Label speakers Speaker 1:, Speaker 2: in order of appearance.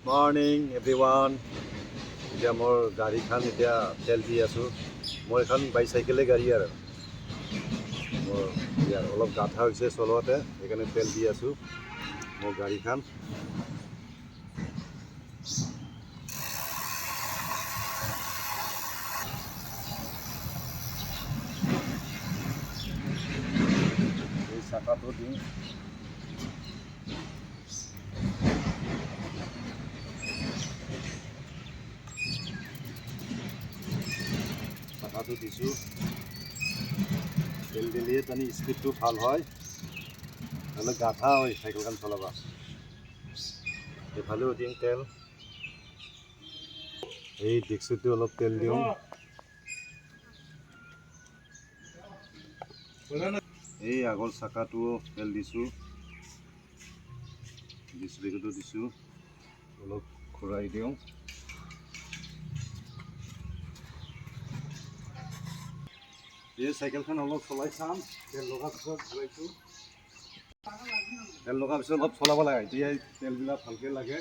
Speaker 1: Morning everyone. এতিয়া মোৰ গাড়ীখন এতিয়া তেল দি আছোঁ। মোৰ এখন বাইচাইকেলে গাড়ী আৰু মোৰ ইয়াৰ অলপ গাঠা হৈছে চলোৱাতে, সেইকাৰণে তেল দি আছোঁ মোৰ গাড়ীখন। এই চাকাটো দিওঁ। চাকাটো দিছোঁ। তেল দিলেহে তানি স্পীডটো ভাল হয়, নহ'লে গাঠা হয় চাইকেলখন চলাবা। এইফালেও দিওঁ তেল। এই ডিক্সিটো অলপ তেল দিওঁ। এই আগৰ চাকাটো তেল দিছোঁ, ডিছব্ৰেকতো দিছোঁ, অলপ ঘূৰাই দিওঁ। এই চাইকেলখন অলপ চলাই চাম। তেল লগাৰ পিছত ঘূৰাইছোঁ। তেল লগাৰ পিছত অলপ চলাব লাগে, এতিয়াই তেলবিলাক ভালকৈ লাগে।